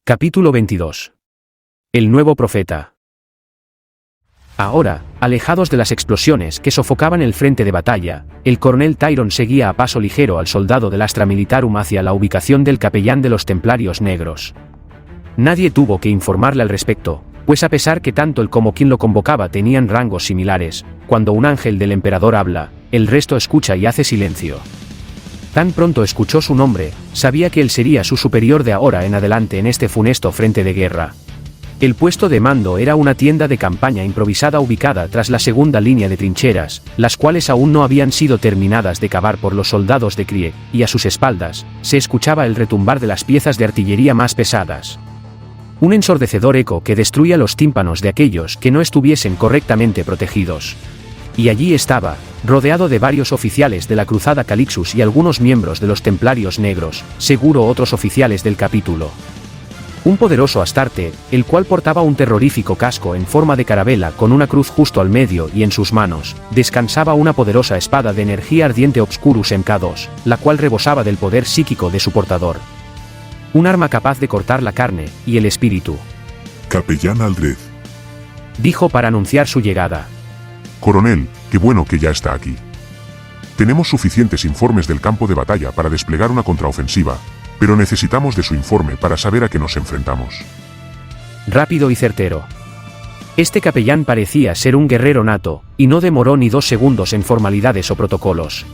Capítulo 22. El nuevo profeta. Ahora, alejados de las explosiones que sofocaban el frente de batalla, el coronel Tyron seguía a paso ligero al soldado del Astra Militarum hacia la ubicación del capellán de los Templarios Negros. Nadie tuvo que informarle al respecto, pues a pesar que tanto él como quien lo convocaba tenían rangos similares, cuando un ángel del emperador habla, el resto escucha y hace silencio. Tan pronto escuchó su nombre, sabía que él sería su superior de ahora en adelante en este funesto frente de guerra. El puesto de mando era una tienda de campaña improvisada ubicada tras la segunda línea de trincheras, las cuales aún no habían sido terminadas de cavar por los soldados de Krieg, y a sus espaldas, se escuchaba el retumbar de las piezas de artillería más pesadas. Un ensordecedor eco que destruía los tímpanos de aquellos que no estuviesen correctamente protegidos. Y allí estaba, rodeado de varios oficiales de la Cruzada Calixus y algunos miembros de los Templarios Negros, seguro otros oficiales del capítulo. Un poderoso Astarte, el cual portaba un terrorífico casco en forma de carabela con una cruz justo al medio y en sus manos, descansaba una poderosa espada de energía ardiente Obscurus MK2, la cual rebosaba del poder psíquico de su portador. Un arma capaz de cortar la carne y el espíritu. Capellán Aldred, dijo para anunciar su llegada. Coronel, qué bueno que ya está aquí. Tenemos suficientes informes del campo de batalla para desplegar una contraofensiva, pero necesitamos de su informe para saber a qué nos enfrentamos. Rápido y certero. Este capellán parecía ser un guerrero nato, y no demoró ni 2 segundos en formalidades o protocolos.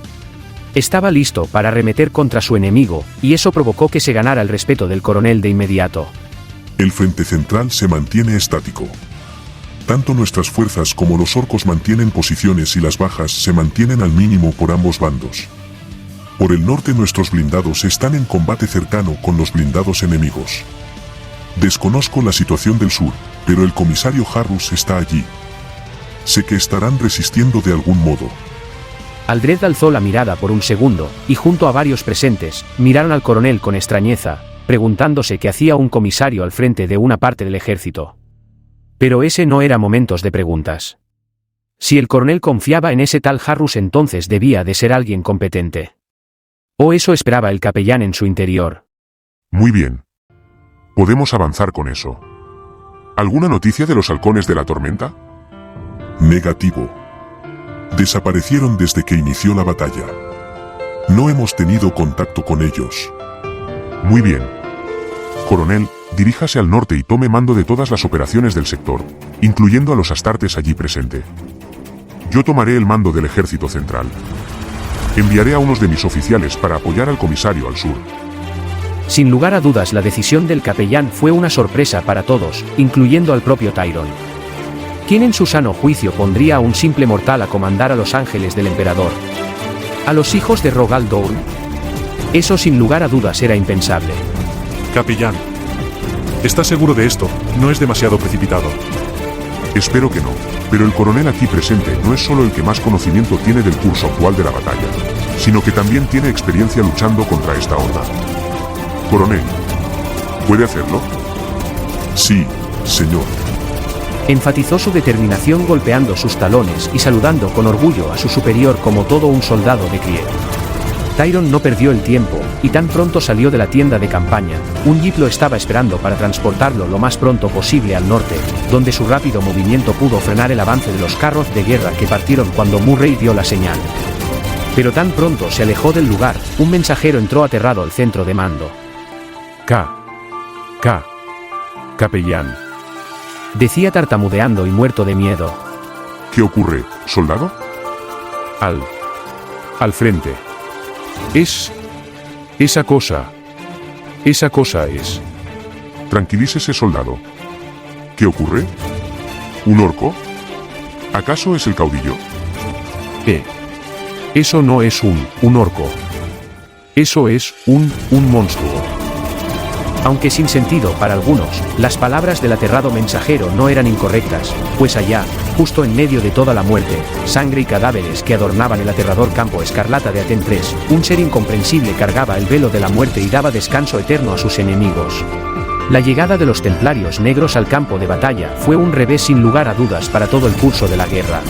Estaba listo para arremeter contra su enemigo, y eso provocó que se ganara el respeto del coronel de inmediato. El frente central se mantiene estático. Tanto nuestras fuerzas como los orcos mantienen posiciones y las bajas se mantienen al mínimo por ambos bandos. Por el norte nuestros blindados están en combate cercano con los blindados enemigos. Desconozco la situación del sur, pero el comisario Harrus está allí. Sé que estarán resistiendo de algún modo. Aldred alzó la mirada por un segundo, y junto a varios presentes, miraron al coronel con extrañeza, preguntándose qué hacía un comisario al frente de una parte del ejército. Pero ese no era momentos de preguntas. Si el coronel confiaba en ese tal Harrus, entonces debía de ser alguien competente. O eso esperaba el capellán en su interior. Muy bien. Podemos avanzar con eso. ¿Alguna noticia de los halcones de la tormenta? Negativo. Desaparecieron desde que inició la batalla. No hemos tenido contacto con ellos. Muy bien. Coronel, diríjase al norte y tome mando de todas las operaciones del sector, incluyendo a los astartes allí presente. Yo tomaré el mando del ejército central. Enviaré a unos de mis oficiales para apoyar al comisario al sur. Sin lugar a dudas, la decisión del capellán fue una sorpresa para todos, incluyendo al propio Tyron. ¿Quién en su sano juicio pondría a un simple mortal a comandar a los ángeles del emperador? ¿A los hijos de Rogal Dorn? Eso sin lugar a dudas era impensable. Capellán, ¿está seguro de esto? ¿No es demasiado precipitado? Espero que no, pero el coronel aquí presente no es solo el que más conocimiento tiene del curso actual de la batalla, sino que también tiene experiencia luchando contra esta horda. Coronel, ¿puede hacerlo? Sí, señor. Enfatizó su determinación golpeando sus talones y saludando con orgullo a su superior como todo un soldado de Krieg. Tyron no perdió el tiempo, y tan pronto salió de la tienda de campaña, un jeep lo estaba esperando para transportarlo lo más pronto posible al norte, donde su rápido movimiento pudo frenar el avance de los carros de guerra que partieron cuando Murray dio la señal. Pero tan pronto se alejó del lugar, un mensajero entró aterrado al centro de mando. Capellán. Decía tartamudeando y muerto de miedo. ¿Qué ocurre, soldado? Al frente. Esa cosa es. Tranquilícese, soldado. ¿Qué ocurre? ¿Un orco? ¿Acaso es el caudillo? Eso no es un orco. Eso es un monstruo. Aunque sin sentido para algunos, las palabras del aterrado mensajero no eran incorrectas, pues allá, justo en medio de toda la muerte, sangre y cadáveres que adornaban el aterrador campo escarlata de Aten III, un ser incomprensible cargaba el velo de la muerte y daba descanso eterno a sus enemigos. La llegada de los Templarios Negros al campo de batalla fue un revés sin lugar a dudas para todo el curso de la guerra.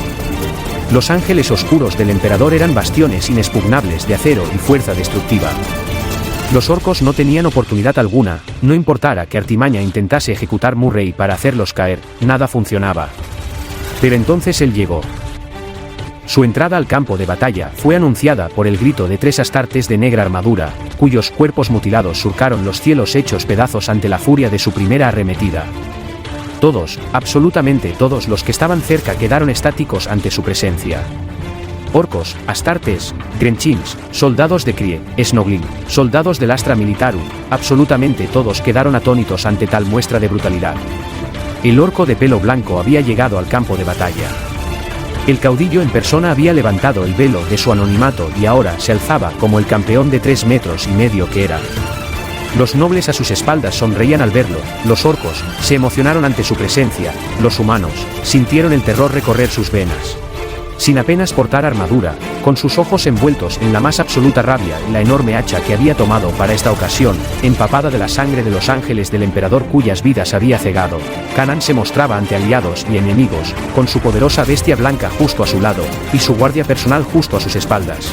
Los ángeles oscuros del emperador eran bastiones inexpugnables de acero y fuerza destructiva. Los orcos no tenían oportunidad alguna, no importara que Artimaña intentase ejecutar Murray para hacerlos caer, nada funcionaba. Pero entonces él llegó. Su entrada al campo de batalla fue anunciada por el grito de 3 astartes de negra armadura, cuyos cuerpos mutilados surcaron los cielos hechos pedazos ante la furia de su primera arremetida. Todos, absolutamente todos los que estaban cerca quedaron estáticos ante su presencia. Orcos, astartes, grenchins, soldados de Crie, Snoglin, soldados del Astra Militarum, absolutamente todos quedaron atónitos ante tal muestra de brutalidad. El orco de pelo blanco había llegado al campo de batalla. El caudillo en persona había levantado el velo de su anonimato y ahora se alzaba como el campeón de 3,5 metros que era. Los nobles a sus espaldas sonreían al verlo, los orcos se emocionaron ante su presencia, los humanos sintieron el terror recorrer sus venas. Sin apenas portar armadura, con sus ojos envueltos en la más absoluta rabia y la enorme hacha que había tomado para esta ocasión, empapada de la sangre de los ángeles del emperador cuyas vidas había cegado, Kanan se mostraba ante aliados y enemigos, con su poderosa bestia blanca justo a su lado, y su guardia personal justo a sus espaldas.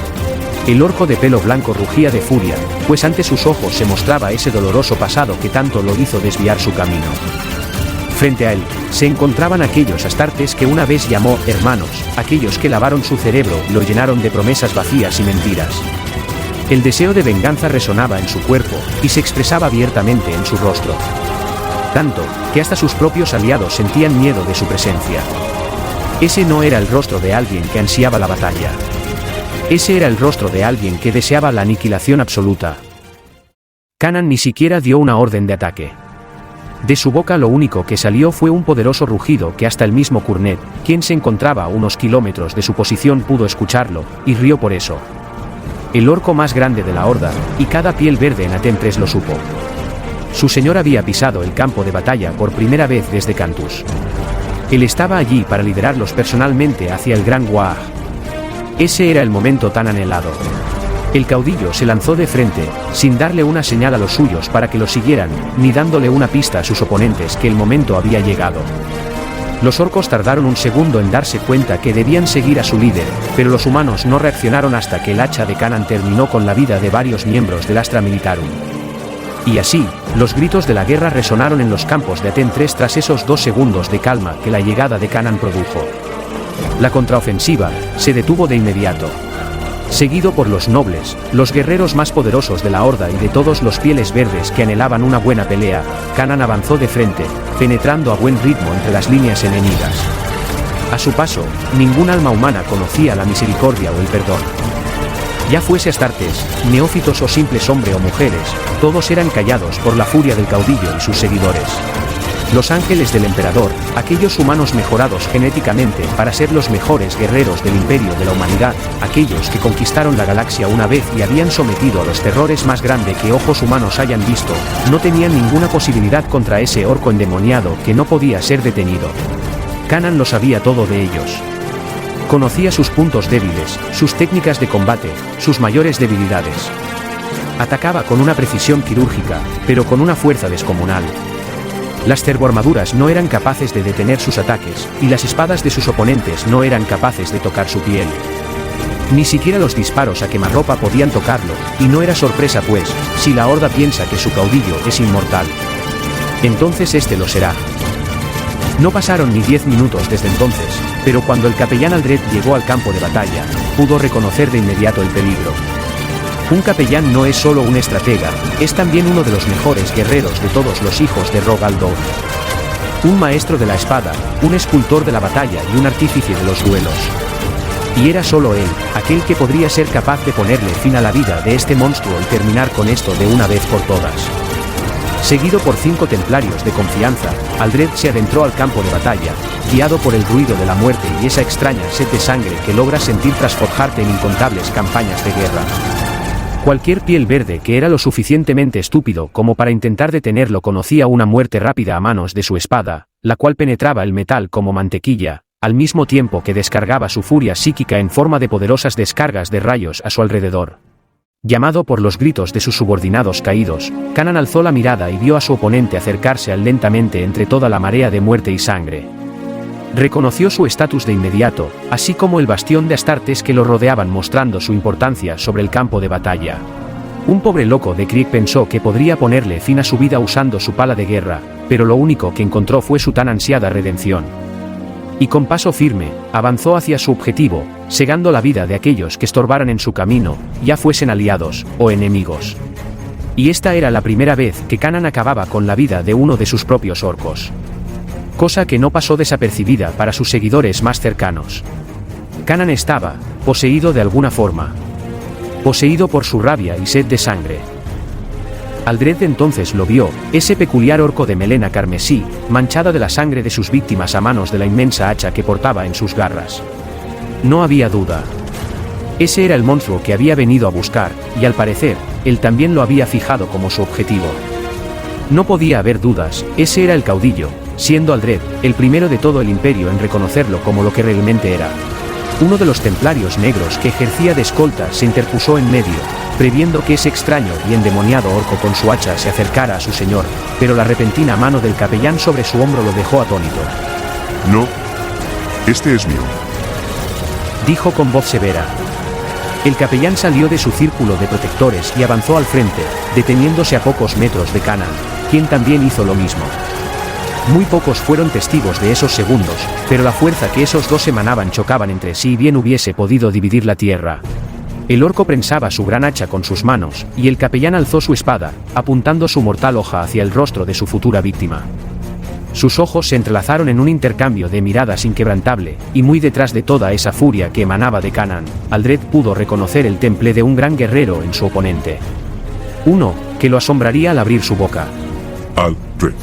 El orco de pelo blanco rugía de furia, pues ante sus ojos se mostraba ese doloroso pasado que tanto lo hizo desviar su camino. Frente a él, se encontraban aquellos astartes que una vez llamó hermanos, aquellos que lavaron su cerebro y lo llenaron de promesas vacías y mentiras. El deseo de venganza resonaba en su cuerpo, y se expresaba abiertamente en su rostro. Tanto, que hasta sus propios aliados sentían miedo de su presencia. Ese no era el rostro de alguien que ansiaba la batalla. Ese era el rostro de alguien que deseaba la aniquilación absoluta. Kanan ni siquiera dio una orden de ataque. De su boca lo único que salió fue un poderoso rugido que hasta el mismo Curnet, quien se encontraba a unos kilómetros de su posición, pudo escucharlo, y rió por eso. El orco más grande de la horda, y cada piel verde en Aten 3 lo supo. Su señor había pisado el campo de batalla por primera vez desde Cantus. Él estaba allí para liderarlos personalmente hacia el Gran Waag. Ese era el momento tan anhelado. El caudillo se lanzó de frente, sin darle una señal a los suyos para que lo siguieran, ni dándole una pista a sus oponentes que el momento había llegado. Los orcos tardaron un segundo en darse cuenta que debían seguir a su líder, pero los humanos no reaccionaron hasta que el hacha de Kanan terminó con la vida de varios miembros del Astra Militarum. Y así, los gritos de la guerra resonaron en los campos de Aten 3 tras esos 2 segundos de calma que la llegada de Kanan produjo. La contraofensiva se detuvo de inmediato. Seguido por los nobles, los guerreros más poderosos de la horda y de todos los pieles verdes que anhelaban una buena pelea, Kanan avanzó de frente, penetrando a buen ritmo entre las líneas enemigas. A su paso, ningún alma humana conocía la misericordia o el perdón. Ya fuese astartes, neófitos o simples hombres o mujeres, todos eran callados por la furia del caudillo y sus seguidores. Los ángeles del emperador, aquellos humanos mejorados genéticamente para ser los mejores guerreros del imperio de la humanidad, aquellos que conquistaron la galaxia una vez y habían sometido a los terrores más grandes que ojos humanos hayan visto, no tenían ninguna posibilidad contra ese orco endemoniado que no podía ser detenido. Kanan lo sabía todo de ellos. Conocía sus puntos débiles, sus técnicas de combate, sus mayores debilidades. Atacaba con una precisión quirúrgica, pero con una fuerza descomunal. Las cerboarmaduras no eran capaces de detener sus ataques, y las espadas de sus oponentes no eran capaces de tocar su piel. Ni siquiera los disparos a quemarropa podían tocarlo, y no era sorpresa pues, si la horda piensa que su caudillo es inmortal. Entonces este lo será. No pasaron ni 10 minutos desde entonces, pero cuando el capellán Aldred llegó al campo de batalla, pudo reconocer de inmediato el peligro. Un capellán no es solo un estratega, es también uno de los mejores guerreros de todos los hijos de Rogal Dor. Un maestro de la espada, un escultor de la batalla y un artífice de los duelos. Y era solo él, aquel que podría ser capaz de ponerle fin a la vida de este monstruo y terminar con esto de una vez por todas. Seguido por 5 templarios de confianza, Aldred se adentró al campo de batalla, guiado por el ruido de la muerte y esa extraña sed de sangre que logras sentir tras forjarte en incontables campañas de guerra. Cualquier piel verde que era lo suficientemente estúpido como para intentar detenerlo conocía una muerte rápida a manos de su espada, la cual penetraba el metal como mantequilla, al mismo tiempo que descargaba su furia psíquica en forma de poderosas descargas de rayos a su alrededor. Llamado por los gritos de sus subordinados caídos, Kanan alzó la mirada y vio a su oponente acercarse a él lentamente entre toda la marea de muerte y sangre. Reconoció su estatus de inmediato, así como el bastión de astartes que lo rodeaban mostrando su importancia sobre el campo de batalla. Un pobre loco de Krieg pensó que podría ponerle fin a su vida usando su pala de guerra, pero lo único que encontró fue su tan ansiada redención. Y con paso firme, avanzó hacia su objetivo, segando la vida de aquellos que estorbaran en su camino, ya fuesen aliados o enemigos. Y esta era la primera vez que Kanan acababa con la vida de uno de sus propios orcos. Cosa que no pasó desapercibida para sus seguidores más cercanos. Kanan estaba poseído de alguna forma. Poseído por su rabia y sed de sangre. Aldred entonces lo vio, ese peculiar orco de melena carmesí, manchada de la sangre de sus víctimas a manos de la inmensa hacha que portaba en sus garras. No había duda. Ese era el monstruo que había venido a buscar, y al parecer, él también lo había fijado como su objetivo. No podía haber dudas, ese era el caudillo, siendo Aldred, el primero de todo el imperio en reconocerlo como lo que realmente era. Uno de los templarios negros que ejercía de escolta se interpuso en medio, previendo que ese extraño y endemoniado orco con su hacha se acercara a su señor, pero la repentina mano del capellán sobre su hombro lo dejó atónito. No. Este es mío. Dijo con voz severa. El capellán salió de su círculo de protectores y avanzó al frente, deteniéndose a pocos metros de Kanan, quien también hizo lo mismo. Muy pocos fueron testigos de esos segundos, pero la fuerza que esos dos emanaban chocaban entre sí y bien hubiese podido dividir la tierra. El orco prensaba su gran hacha con sus manos, y el capellán alzó su espada, apuntando su mortal hoja hacia el rostro de su futura víctima. Sus ojos se entrelazaron en un intercambio de miradas inquebrantable, y muy detrás de toda esa furia que emanaba de Kanan, Aldred pudo reconocer el temple de un gran guerrero en su oponente. Uno, que lo asombraría al abrir su boca. Aldred.